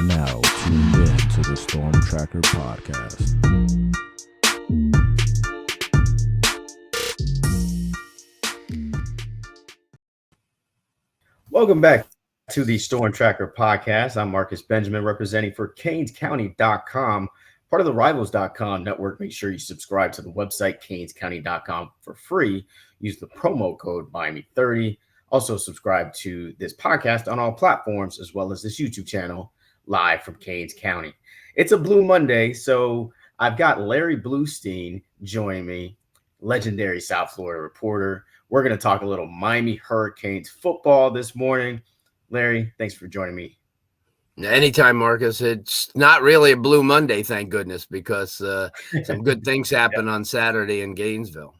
now tuned in to the Storm Tracker podcast. Welcome back to the Storm Tracker podcast. I'm Marcus Benjamin, representing for CanesCounty.com, part of the Rivals.com network. Make sure you subscribe to the website, CanesCounty.com, for free. Use the promo code Miami30. Also, subscribe to this podcast on all platforms, as well as this YouTube channel, live from Canes County. It's a Blue Monday, so I've got Larry Blustien joining me, legendary South Florida reporter. We're going to talk a little Miami Hurricanes football this morning. Larry, thanks for joining me. Anytime, Marcus. It's not really a Blue Monday, thank goodness, because some good things happen on Saturday in Gainesville.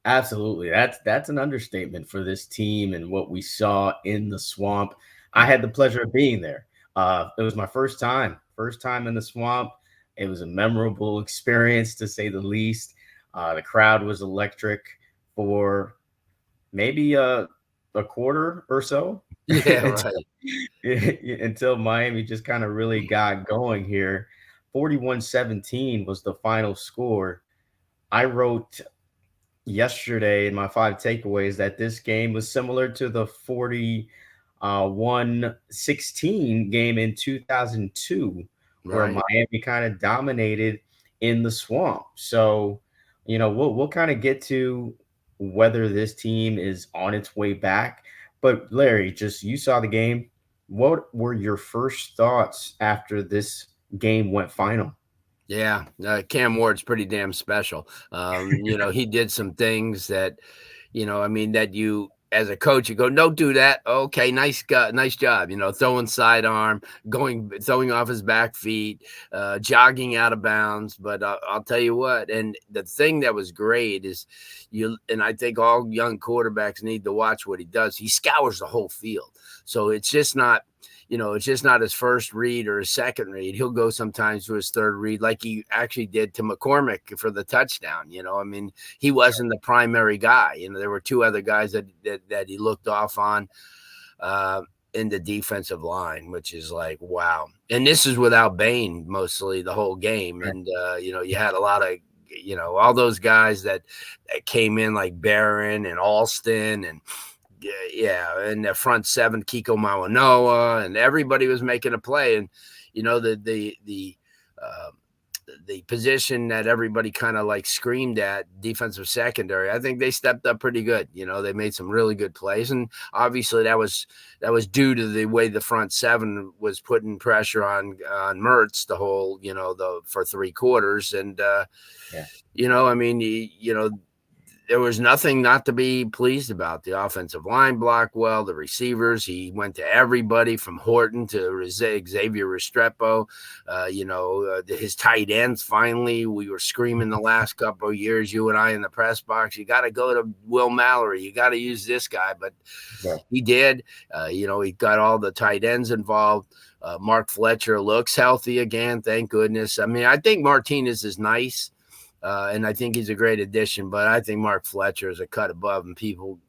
Absolutely. That's an understatement for this team and what we saw in the Swamp. I had the pleasure of being there. It was my first time in the Swamp. It was a memorable experience, to say the least. The crowd was electric for maybe a quarter or so. Yeah, right. Until Miami just kind of really got going here. 41-17 was the final score. I wrote yesterday in my 5 takeaways that this game was similar to the 41-16 game in 2002, where Miami kind of dominated in the Swamp. So, we'll kind of get to whether this team is on its way back. But Larry, you saw the game. What were your first thoughts after this game went final? Yeah, Cam Ward's pretty damn special. He did some things that, that you, as a coach, you go, don't do that. Okay, nice job. Throwing sidearm, throwing off his back feet, jogging out of bounds. But I'll tell you what, and the thing that was great is and I think all young quarterbacks need to watch what he does. He scours the whole field. So it's just not, his first read or his second read. He'll go sometimes to his third read, like he actually did to McCormick for the touchdown. He wasn't the primary guy. There were 2 other guys that he looked off on in the defensive line, which is like, wow. And this is without Bain mostly the whole game. And, you had a lot of, all those guys that came in like Barron and Alston and, and the front 7, Kiko Mawanoa, and everybody was making a play. And the position that everybody kind of like screamed at, defensive secondary, I think they stepped up pretty good. They made some really good plays, and obviously that was due to the way the front 7 was putting pressure on Mertz the whole for 3 quarters. And there was nothing not to be pleased about. The offensive line blocked well, the receivers, he went to everybody from Horton to Xavier Restrepo, his tight ends. Finally, we were screaming the last couple of years, you and I in the press box, you got to go to Will Mallory. You got to use this guy, but he did. He got all the tight ends involved. Mark Fletcher looks healthy again. Thank goodness. I think Martinez is nice. And I think he's a great addition, but I think Mark Fletcher is a cut above. And people,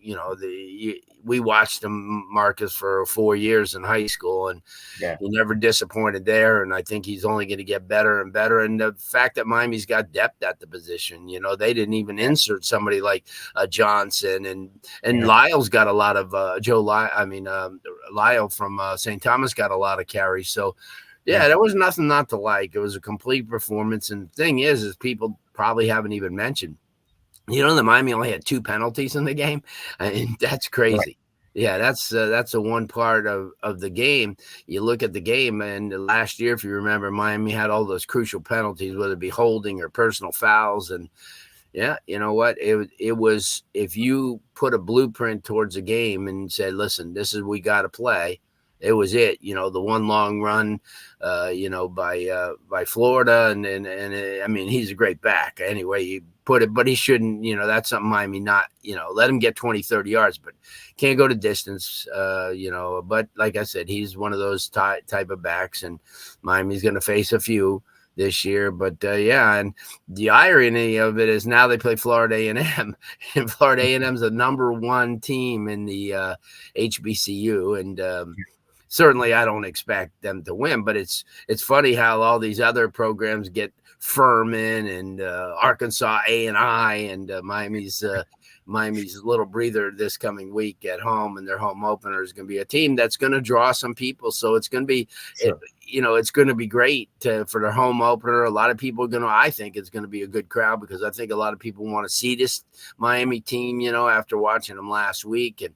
we watched him, Marcus, for 4 years in high school, and he never disappointed there. And I think he's only going to get better and better. And the fact that Miami's got depth at the position, they didn't even insert somebody like Johnson, and Lyle's got a lot of Lyle from St. Thomas got a lot of carries. So. Yeah, there was nothing not to like. It was a complete performance. And the thing is people probably haven't even mentioned, the Miami only had 2 penalties in the game. That's crazy. Right. Yeah, that's the one part of the game. You look at the game, and last year, if you remember, Miami had all those crucial penalties, whether it be holding or personal fouls. And yeah, you know what? It was, if you put a blueprint towards a game and said, listen, this is we got to play. It was the one long run, by Florida. And he's a great back anyway, you put it, but he shouldn't, that's something Miami not, let him get 20, 30 yards, but can't go to distance, but like I said, he's one of those type of backs, and Miami's going to face a few this year. But and the irony of it is now they play Florida A&M, and Florida A&M is the number 1 team in the HBCU, and certainly I don't expect them to win, but it's funny how all these other programs get Furman and Arkansas A&I and Miami's little breather this coming week at home, and their home opener is going to be a team that's going to draw some people. So it's going to be, Sure. it's going to be great for their home opener. A lot of people are I think it's going to be a good crowd, because I think a lot of people want to see this Miami team, after watching them last week. And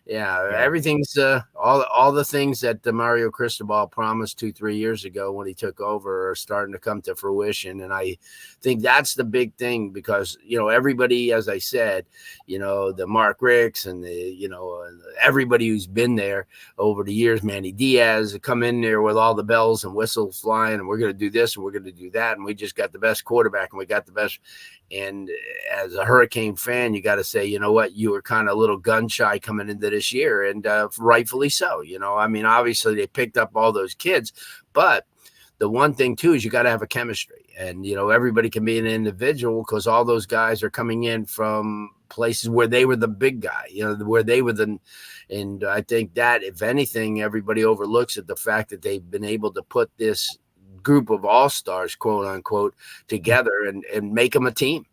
everything's all the things that Mario Cristobal promised 2-3 years ago when he took over are starting to come to fruition. And I think that's the big thing, because, everybody, as I said, the Mark Ricks and everybody who's been there over the years, Manny Diaz, come in there with all the bells and whistles flying, and we're going to do this and we're going to do that. And we just got the best quarterback and we got the best. And as a Hurricane fan, you got to say, you know what, you were kind of a little gun shy coming into this year, and rightfully so. I mean, obviously they picked up all those kids, but the one thing too is you got to have a chemistry, and everybody can be an individual, because all those guys are coming in from places where they were the big guy, where they were and I think that if anything, everybody overlooks at the fact that they've been able to put this group of all-stars, quote unquote, together and make them a team.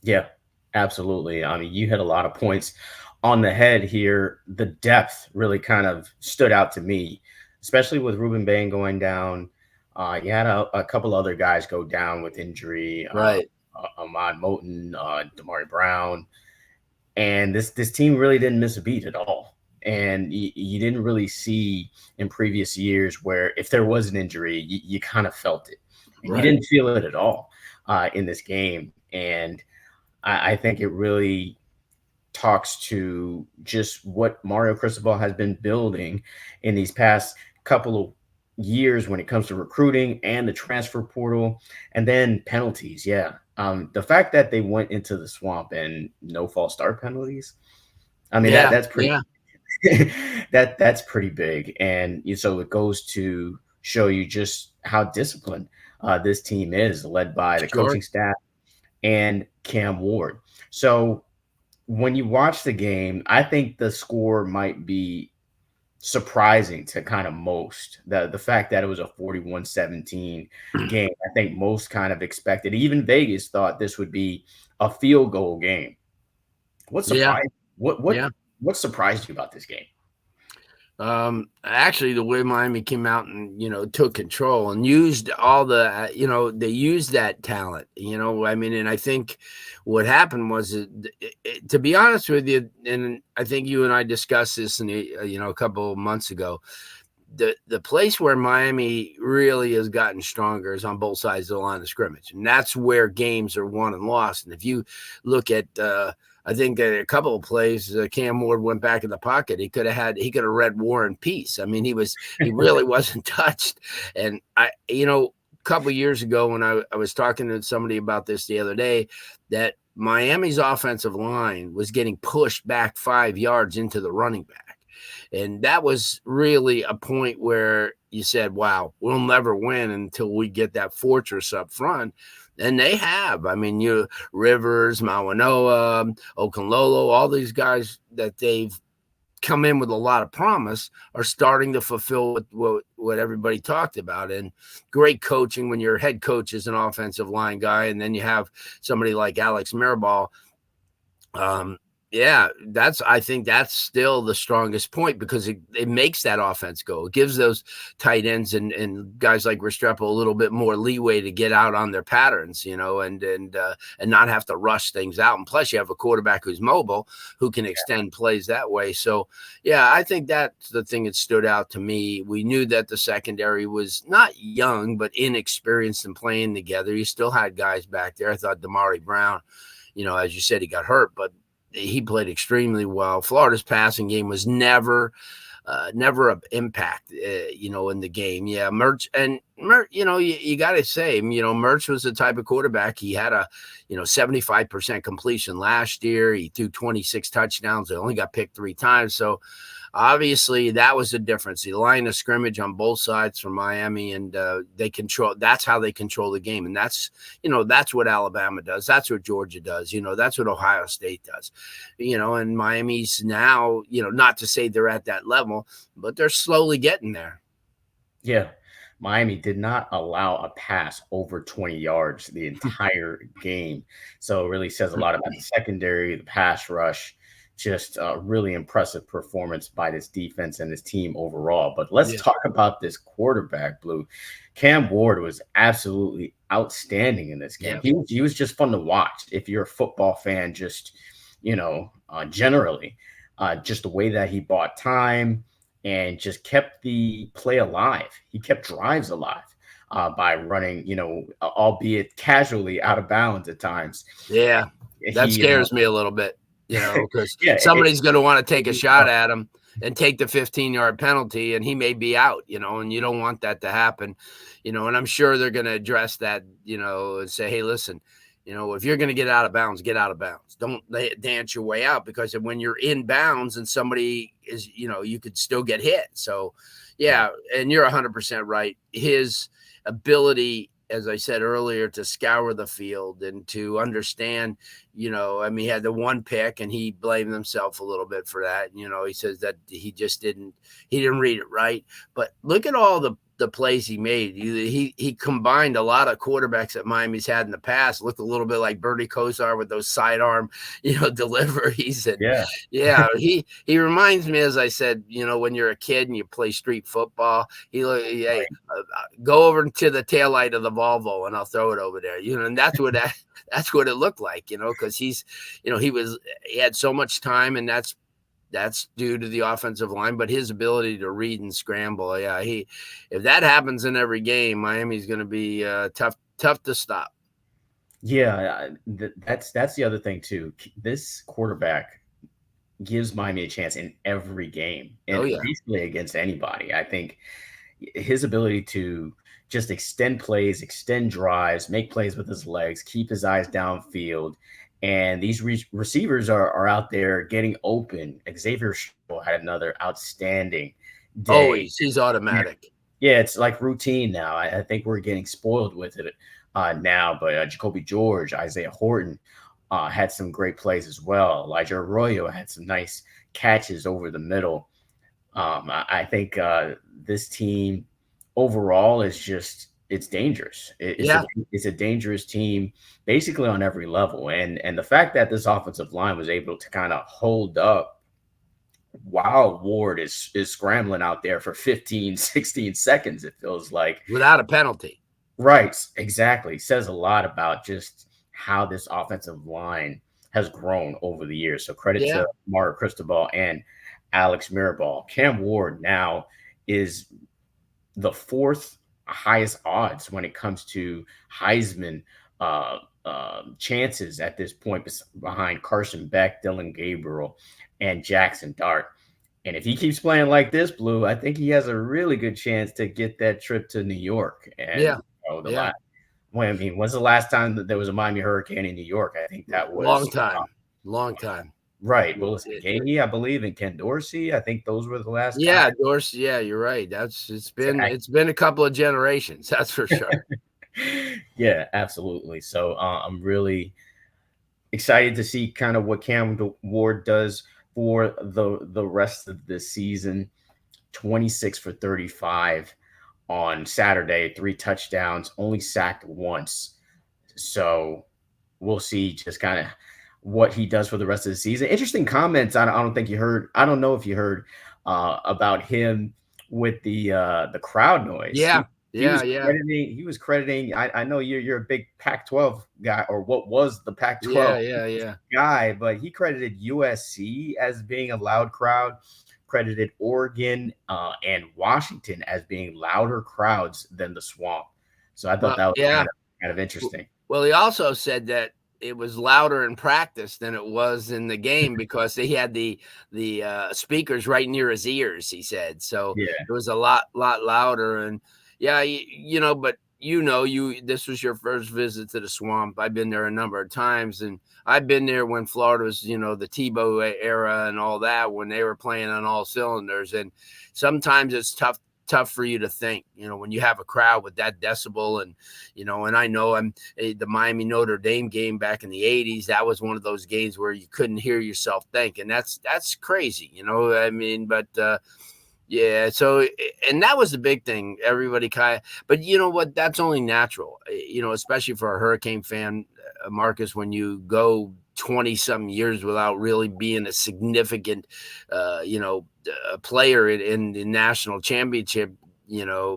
Yeah, absolutely. I mean, you hit a lot of points on the head here. The depth really kind of stood out to me, especially with Ruben Bain going down. You had a couple other guys go down with injury, right? Ahmad Moten, Damari Brown, and this team really didn't miss a beat at all. And you didn't really see in previous years where if there was an injury, you kind of felt it. And right. You didn't feel it at all in this game. And I think it really talks to just what Mario Cristobal has been building in these past couple of years when it comes to recruiting and the transfer portal, and then penalties. Yeah. The fact that they went into the swamp and no false start penalties. I mean, that's pretty. Yeah. That's pretty big, and so it goes to show you just how disciplined this team is, led by the coaching staff and Cam Ward. So when you watch the game, I think the score might be surprising to kind of most. The fact that it was a 41-17 game, I think most kind of expected. Even Vegas thought this would be a field goal game. What surprised? What surprised you about this game? Actually, the way Miami came out and took control and used all the they used that talent. I mean, and I think what happened was, to be honest with you, and I think you and I discussed this in a couple of months ago. The place where Miami really has gotten stronger is on both sides of the line of scrimmage, and that's where games are won and lost. And if you look at I think that a couple of plays, Cam Ward went back in the pocket. He could have read War and Peace. I mean, he really wasn't touched. And a couple of years ago when I was talking to somebody about this the other day, that Miami's offensive line was getting pushed back 5 yards into the running back. And that was really a point where you said, wow, we'll never win until we get that fortress up front. And they have. I mean, Rivers, Mawanoa, Okunlolo, all these guys that they've come in with a lot of promise are starting to fulfill what everybody talked about. And great coaching when your head coach is an offensive line guy, and then you have somebody like Alex Mirabal. I think that's still the strongest point, because it makes that offense go. It gives those tight ends and guys like Restrepo a little bit more leeway to get out on their patterns, and not have to rush things out. And plus, you have a quarterback who's mobile, who can extend plays that way. So, I think that's the thing that stood out to me. We knew that the secondary was not young, but inexperienced in playing together. You still had guys back there. I thought Damari Brown, as you said, he got hurt, but he played extremely well. Florida's passing game was never an impact, in the game. Yeah, Merch, and you got to say, Mertz was the type of quarterback. He had a, 75% completion last year. He threw 26 touchdowns. They only got picked 3 times. So obviously that was the difference. The line of scrimmage on both sides from Miami, and that's how they control the game. And that's what Alabama does. That's what Georgia does. That's what Ohio State does, and Miami's now, not to say they're at that level, but they're slowly getting there. Yeah. Miami did not allow a pass over 20 yards the entire game. So it really says a lot about the secondary, the pass rush, just a really impressive performance by this defense and this team overall. But let's talk about this quarterback, Blue. Cam Ward was absolutely outstanding in this game. Yeah. He was just fun to watch. If you're a football fan, just, generally, just the way that he bought time and just kept the play alive. He kept drives alive by running, albeit casually out of bounds at times. Yeah, that scares me a little bit, because somebody's going to want to take a shot at him and take the 15-yard penalty, and he may be out, and you don't want that to happen, and I'm sure they're going to address that, and say, hey, listen, if you're going to get out of bounds, get out of bounds. Don't dance your way out, because when you're in bounds and somebody is, you could still get hit. So, yeah, and you're 100% right. His ability, as I said earlier, to scour the field and to understand, he had the one pick and he blamed himself a little bit for that. He says that he didn't read it right. But look at all the plays he made. He combined a lot of quarterbacks that Miami's had in the past. Looked a little bit like Bertie Kosar with those sidearm, deliveries. And he reminds me, as I said, when you're a kid and you play street football, go over to the taillight of the Volvo and I'll throw it over there. And that's what it looked like, because he had so much time, and that's due to the offensive line, but his ability to read and scramble. If that happens in every game, Miami's going to be tough to stop. Yeah, that's the other thing too. This quarterback gives Miami a chance in every game, and basically against anybody. I think his ability to just extend plays, extend drives, make plays with his legs, keep his eyes downfield. And these receivers are out there getting open. Xavier Shaw had another outstanding day. Always, he's automatic. Yeah, it's like routine now. I think we're getting spoiled with it now. But Jacoby George, Isaiah Horton had some great plays as well. Elijah Arroyo had some nice catches over the middle. I think this team overall is just – it's dangerous. It's a dangerous team basically on every level. And the fact that this offensive line was able to kind of hold up while Ward is scrambling out there for 15, 16 seconds, it feels like. Without a penalty. Right. Exactly. Says a lot about just how this offensive line has grown over the years. So credit to Mario Cristobal and Alex Mirabal. Cam Ward now is the 4th highest odds when it comes to Heisman chances at this point, behind Carson Beck, Dylan Gabriel, and Jackson Dart. And if he keeps playing like this, Blue, I think he has a really good chance to get that trip to New York. And when's the last time that there was a Miami Hurricane in New York? I think that was long time. Right. Well, it's Gahey, I believe, and Ken Dorsey. I think those were the last. Yeah, Dorsey. Yeah, you're right. It's been a couple of generations. That's for sure. Yeah, absolutely. So I'm really excited to see kind of what Cam Ward does for the rest of the season. 26 for 35 on Saturday, 3 touchdowns, only sacked once. So we'll see just kind of what he does for the rest of the season. Interesting comments. I don't think you heard. I don't know if you heard about him with the crowd noise. He was crediting. I know you're a big Pac-12 guy, or what was the Pac-12 guy, but he credited USC as being a loud crowd, credited Oregon and Washington as being louder crowds than the Swamp. So I thought that was kind of interesting. Well, he also said that it was louder in practice than it was in the game because they had the speakers right near his ears, he said. So it was a lot louder. And Yeah, but this was your first visit to the Swamp. I've been there a number of times, and I've been there when Florida was, the Tebow era and all that, when they were playing on all cylinders. And sometimes it's tough for you to think, when you have a crowd with that decibel. And and I know the Miami Notre Dame game back in the 80s, that was one of those games where you couldn't hear yourself think, and that's crazy, I mean, but yeah, so, and that was the big thing. Everybody but you know what? That's only natural, especially for a Hurricane fan, Marcus, when you go 20 something years without really being a significant, player in the national championship,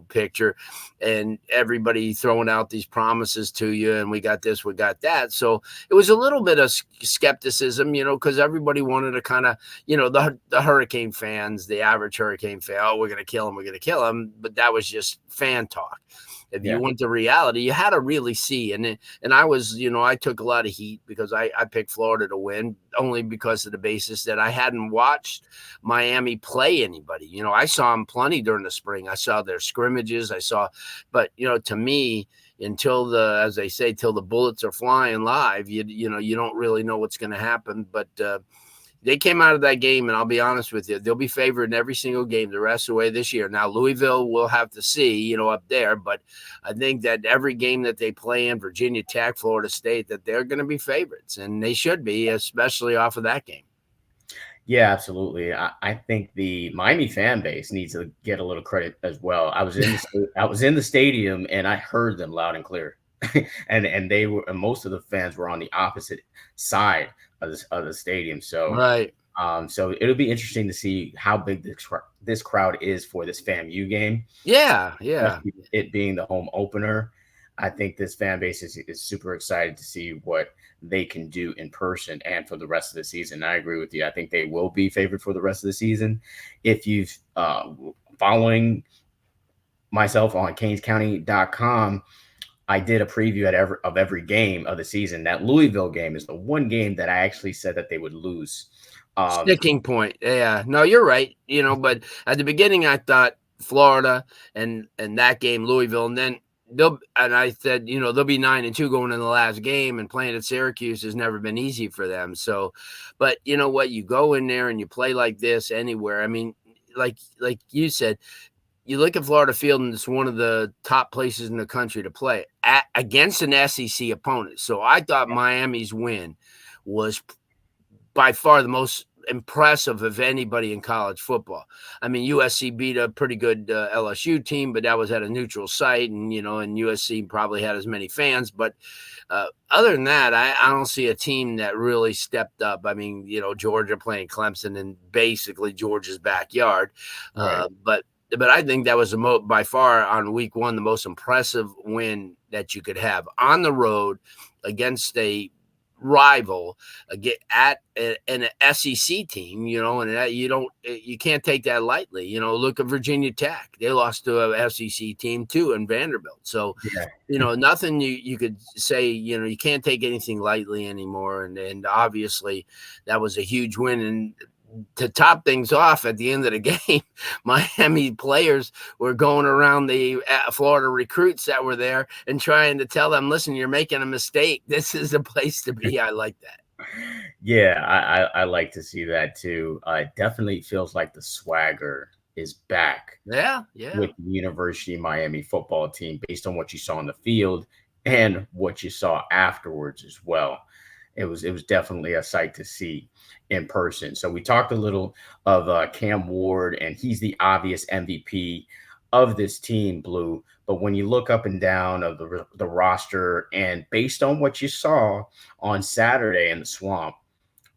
picture, and everybody throwing out these promises to you. And we got this, we got that. So it was a little bit of skepticism, because everybody wanted to kind of, the Hurricane fans, the average Hurricane fan, oh, we're going to kill him. We're going to kill him. But that was just fan talk. If you went to reality, you had to really see. And I was, I took a lot of heat because I picked Florida to win, only because of the basis that I hadn't watched Miami play anybody. I saw them plenty during the spring. I saw their scrimmages. But to me, until as they say, till the bullets are flying live, you don't really know what's going to happen. But they came out of that game, and I'll be honest with you, they'll be favored in every single game the rest of the way this year. Now, Louisville will have to see, up there, but I think that every game that they play in, Virginia Tech, Florida State, that they're going to be favorites, and they should be, especially off of that game. Yeah, absolutely. I think the Miami fan base needs to get a little credit as well. I was in the stadium, and I heard them loud and clear, and they were, and most of the fans were on the opposite side of the stadium. So right. So it'll be interesting to see how big this crowd is for this FAMU game. Yeah. Especially it being the home opener. I think this fan base is super excited to see what they can do in person and for the rest of the season. I agree with you. I think they will be favored for the rest of the season. If you've following myself on CanesCounty.com, I did a preview of every game of the season. That Louisville game is the one game that I actually said that they would lose. Sticking point. Yeah. No, you're right. But at the beginning, I thought Florida and that game, Louisville, and then I said, they'll be 9-2 going in the last game, and playing at Syracuse has never been easy for them. So, but you know what? You go in there and you play like this anywhere. I mean, like you said, you look at Florida Field, and it's one of the top places in the country to play against an SEC opponent. So I thought Miami's win was by far the most impressive of anybody in college football. I mean, USC beat a pretty good LSU team, but that was at a neutral site, and and USC probably had as many fans. But other than that, I don't see a team that really stepped up. I mean, Georgia playing Clemson in basically Georgia's backyard, Right. But I think that was by far on week one the most impressive win that you could have on the road against a rival, get at an SEC team, and that you can't take that lightly. Look at Virginia Tech; they lost to a SEC team too, and Vanderbilt. So, nothing you could say. You can't take anything lightly anymore, and obviously that was a huge win. And to top things off, at the end of the game, Miami players were going around the Florida recruits that were there and trying to tell them, listen, you're making a mistake. This is the place to be. I like that. Yeah, I like to see that too. It definitely feels like the swagger is back. Yeah. With the University of Miami football team, based on what you saw on the field and what you saw afterwards as well. It was definitely a sight to see in person. So we talked a little of Cam Ward, and he's the obvious MVP of this team, Blue. But when you look up and down of the roster, and based on what you saw on Saturday in the Swamp,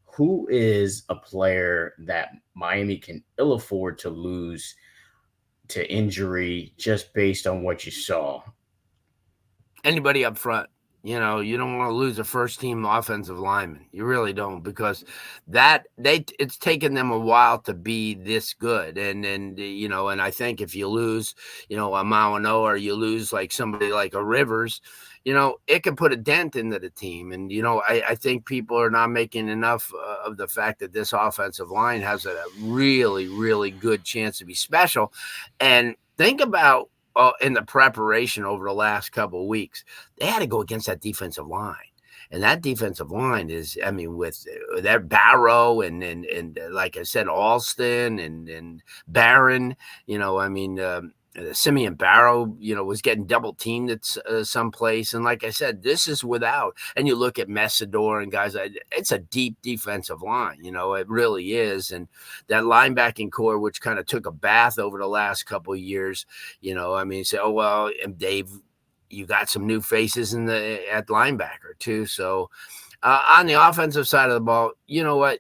who is a player that Miami can ill afford to lose to injury just based on what you saw? Anybody up front. You don't want to lose a first-team offensive lineman. You really don't, because it's taken them a while to be this good. And I think if you lose, a Mauano, or you lose like somebody like a Rivers, it can put a dent into the team. And, I think people are not making enough of the fact that this offensive line has a really, really good chance to be special. And think about in the preparation over the last couple of weeks, they had to go against that defensive line. And that defensive line is, I mean, with that Barrow and like I said, Alston and Barron, I mean, Simeon Barrow, was getting double teamed at someplace. And like I said, this is without, and you look at Messidor and guys, it's a deep defensive line, it really is. And that linebacking core, which kind of took a bath over the last couple of years, I mean, say, oh, well, and Dave, you got some new faces at linebacker too. So on the offensive side of the ball, you know what?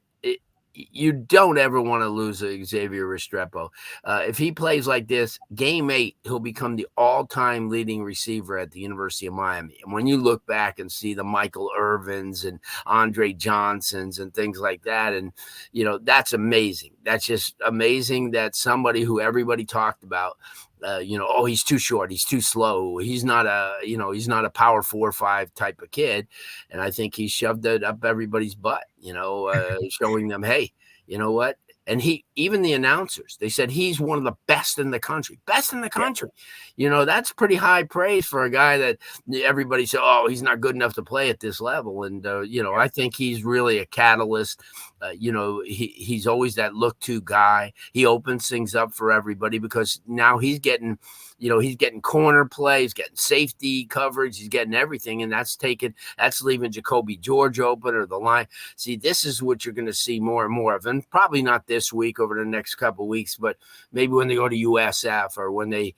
You don't ever want to lose Xavier Restrepo. If he plays like this, game 8, he'll become the all-time leading receiver at the University of Miami. And when you look back and see the Michael Irvins and Andre Johnsons and things like that, and, that's amazing. That's just amazing that somebody who everybody talked about, oh, he's too short, he's too slow, he's not a power 4 or 5 type of kid. And I think he shoved it up everybody's butt, showing them, hey, you know what? And even the announcers, they said he's one of the best in the country. That's pretty high praise for a guy that everybody said, oh, he's not good enough to play at this level. And, I think he's really a catalyst. He's always that look-to guy. He opens things up for everybody because now he's getting corner play, he's getting safety coverage, he's getting everything, and that's leaving Jacoby George open or the line. See, this is what you're going to see more and more of, and probably not this week, over the next couple of weeks, but maybe when they go to USF or when they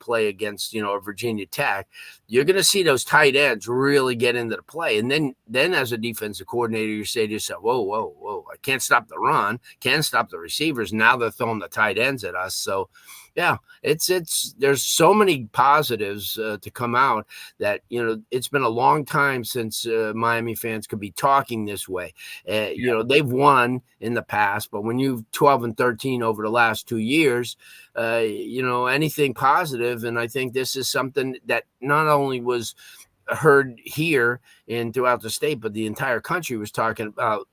play against, Virginia Tech, you're going to see those tight ends really get into the play. And then as a defensive coordinator, you say to yourself, whoa, I can't stop the run, can't stop the receivers. Now they're throwing the tight ends at us. So, yeah, there's so many positives to come out that, it's been a long time since Miami fans could be talking this way. They've won in the past, but when you've 12-13 over the last 2 years, anything positive. And I think this is something that not only was heard here and throughout the state, but the entire country was talking about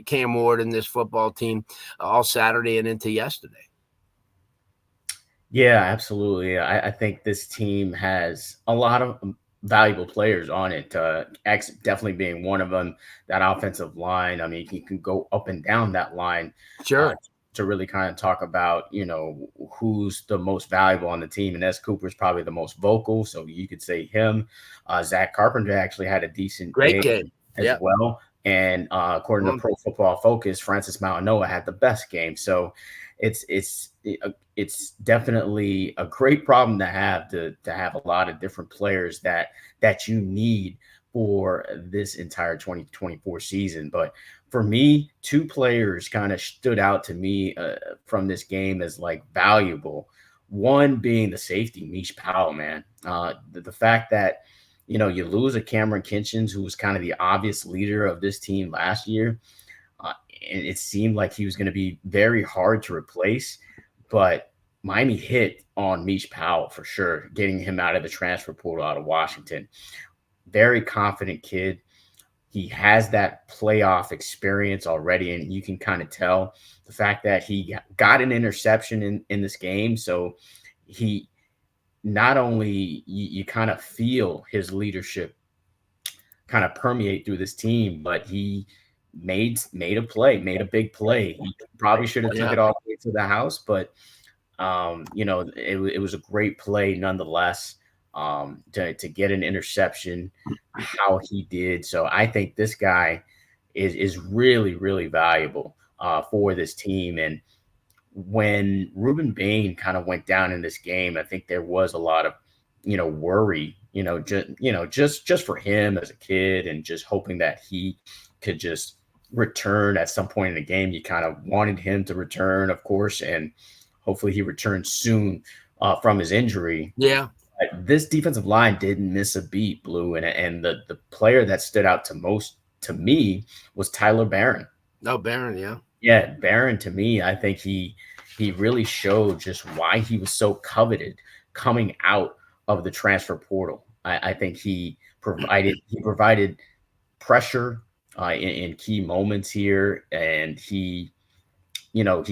Cam Ward and this football team all Saturday and into yesterday. Yeah, absolutely. I think this team has a lot of valuable players on it. X definitely being one of them. That offensive line. I mean, you can go up and down that line. Sure. To really kind of talk about, who's the most valuable on the team. And S. Cooper's probably the most vocal, so you could say him. Zach Carpenter actually had a decent Great game as well. And according to Pro Football Focus, Francis Mauigoa had the best game. So it's definitely a great problem to have a lot of different players that you need for this entire 2024 season. But for me, 2 players kind of stood out to me from this game as like valuable. One being the safety, Mish Powell, man. The fact that, you lose a Cameron Kinchins, who was kind of the obvious leader of this team last year. And it seemed like he was going to be very hard to replace, but Miami hit on Mish Powell for sure, getting him out of the transfer portal out of Washington. Very confident kid. He has that playoff experience already, and you can kind of tell the fact that he got an interception in this game. So he not only you kind of feel his leadership kind of permeate through this team, but he made a big play. He probably should have took it all the way to the house, but it was a great play nonetheless. To get an interception, how he did. So I think this guy is really, really valuable for this team. And when Ruben Bain kind of went down in this game, I think there was a lot of worry, just for him as a kid, and just hoping that he could just return at some point in the game. You kind of wanted him to return, of course, and hopefully he returns soon from his injury. Yeah. This defensive line didn't miss a beat, Blue, and the player that stood out to me was Tyler Barron. Oh, Barron, yeah. Yeah, Barron, to me, I think he really showed just why he was so coveted coming out of the transfer portal. I think he provided pressure in key moments here, and he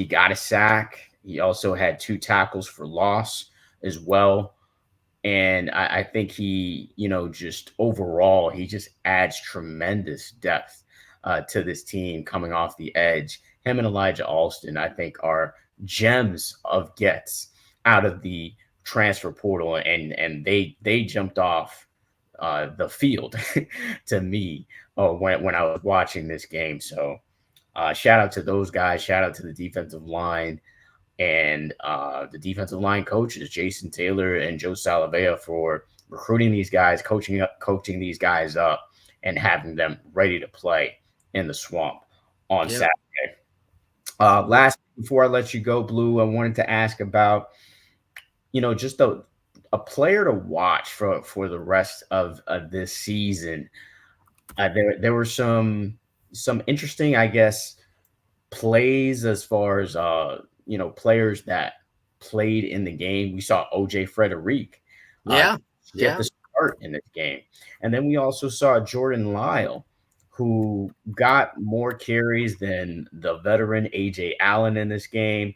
got a sack. He also had 2 tackles for loss. as well. And I think he, just overall, he just adds tremendous depth to this team coming off the edge. Him and Elijah Alston, I think, are gems of gets out of the transfer portal, and they jumped off the field to me when I was watching this game. So shout out to those guys. Shout out to the defensive line and the defensive line coaches, Jason Taylor and Joe Salavea, for recruiting these guys, coaching these guys up, and having them ready to play in the swamp on Yeah. Saturday. Last, before I let you go, Blue, I wanted to ask about, just a player to watch for the rest of this season. There were some interesting, I guess, plays as far as players that played in the game. We saw OJ Frederick Yeah. get the start in this game, and then we also saw Jordan Lyle, who got more carries than the veteran AJ Allen in this game.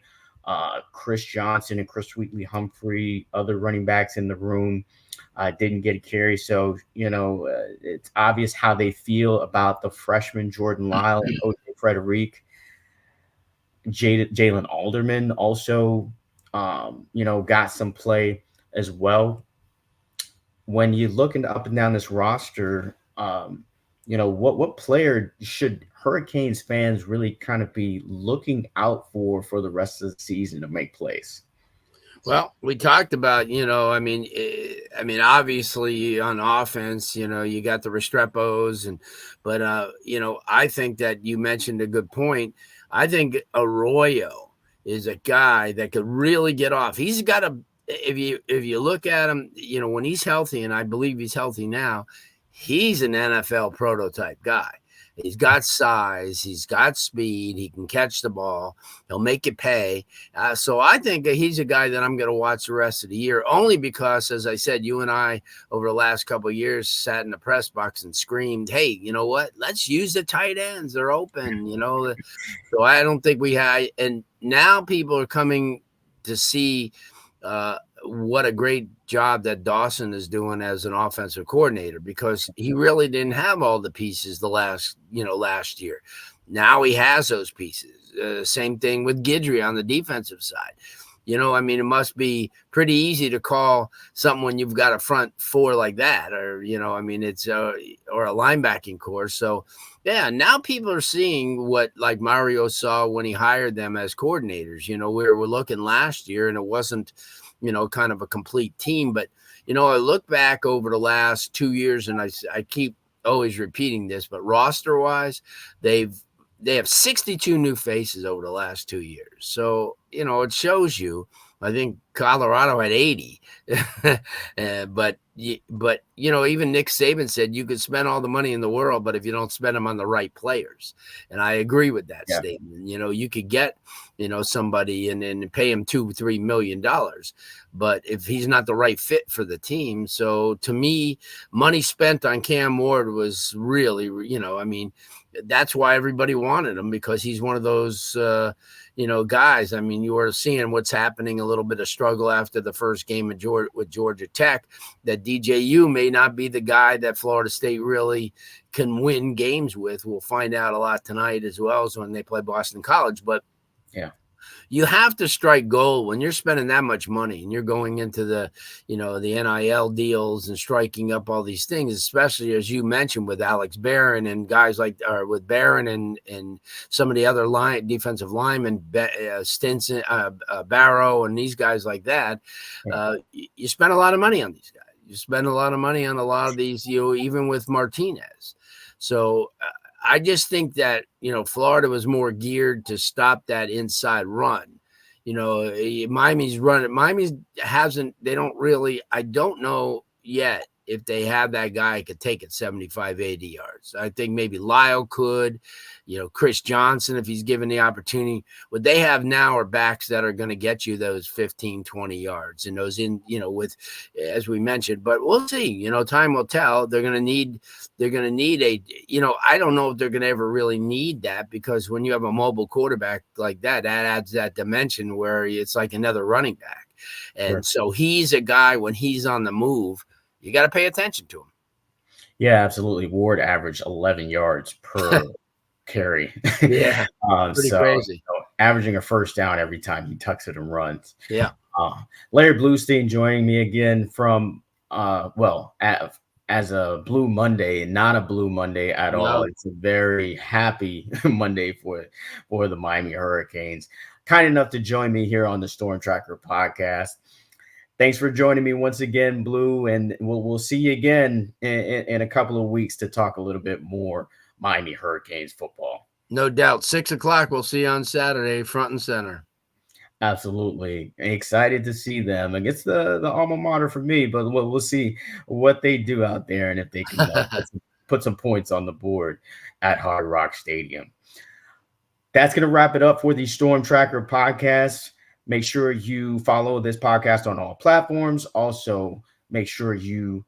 Chris Johnson and Chris Wheatley Humphrey, other running backs in the room, didn't get a carry. So, it's obvious how they feel about the freshman Jordan Lyle and OJ Frederick. Jalen Alderman also, got some play as well. When you look up and down this roster, what player should Hurricanes fans really kind of be looking out for the rest of the season to make plays? Well, we talked about, obviously on offense, you got the Restrepos but I think that you mentioned a good point. I think Arroyo is a guy that could really get off. He's got if you look at him, when he's healthy, and I believe he's healthy now, he's an NFL prototype guy. He's got size. He's got speed. He can catch the ball. He'll make it pay. So I think that he's a guy that I'm going to watch the rest of the year, only because, as I said, you and I over the last couple of years sat in the press box and screamed, hey, you know what? Let's use the tight ends. They're open, So I don't think we had – and now people are coming to see what a great job that Dawson is doing as an offensive coordinator, because he really didn't have all the pieces last year. Now he has those pieces. Same thing with Guidry on the defensive side. It must be pretty easy to call something when you've got a front four like that, or, it's or a linebacking core. So, yeah, now people are seeing what like Mario saw when he hired them as coordinators. We were looking last year and it wasn't, kind of a complete team. But, I look back over the last 2 years and I keep always repeating this, but roster wise, they have 62 new faces over the last 2 years. So, it shows you. I think Colorado had 80. But even Nick Saban said you could spend all the money in the world, but if you don't spend them on the right players. And I agree with that statement. You could get, somebody and pay him $2-3 million, but if he's not the right fit for the team. So to me, money spent on Cam Ward was really, that's why everybody wanted him, because he's one of those, guys. You were seeing what's happening, a little bit of struggle after the first game with Georgia Tech, that DJU may not be the guy that Florida State really can win games with. We'll find out a lot tonight, as well as when they play Boston College. But yeah, you have to strike gold when you're spending that much money and you're going into the NIL deals and striking up all these things, especially as you mentioned with Alex Barron and guys with Barron and some of the other defensive linemen, Stinson, Barrow, and these guys like that. You spend a lot of money on these guys. You spend a lot of money on a lot of these, even with Martinez. So I just think that, Florida was more geared to stop that inside run. Miami's running. They don't really, I don't know yet if they have that guy could take it 75, 80 yards. I think maybe Lyle could, Chris Johnson, if he's given the opportunity. What they have now are backs that are going to get you those 15, 20 yards and those with, as we mentioned, but we'll see, time will tell. They're going to need I don't know if they're going to ever really need that, because when you have a mobile quarterback like that, that adds that dimension where it's like another running back. And so he's a guy, when he's on the move, you got to pay attention to him. Yeah, absolutely. Ward averaged 11 yards per carry. Yeah, pretty crazy. Averaging a first down every time he tucks it and runs. Yeah. Larry Blustien joining me again from, as a Blue Monday, and not a Blue Monday at all. It's a very happy Monday for the Miami Hurricanes. Kind enough to join me here on the Storm Tracker podcast. Thanks for joining me once again, Blue, and we'll see you again in a couple of weeks to talk a little bit more Miami Hurricanes football. No doubt. 6 o'clock. We'll see you on Saturday, front and center. Absolutely. Excited to see them against the alma mater for me, but we'll see what they do out there and if they can put some points on the board at Hard Rock Stadium. That's going to wrap it up for the Storm Tracker podcast. Make sure you follow this podcast on all platforms. Also, make sure you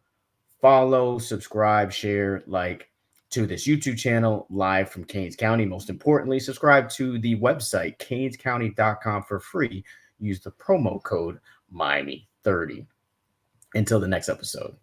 follow, subscribe, share, like to this YouTube channel live from Canes County. Most importantly, subscribe to the website, canescounty.com for free. Use the promo code Miami30. Until the next episode.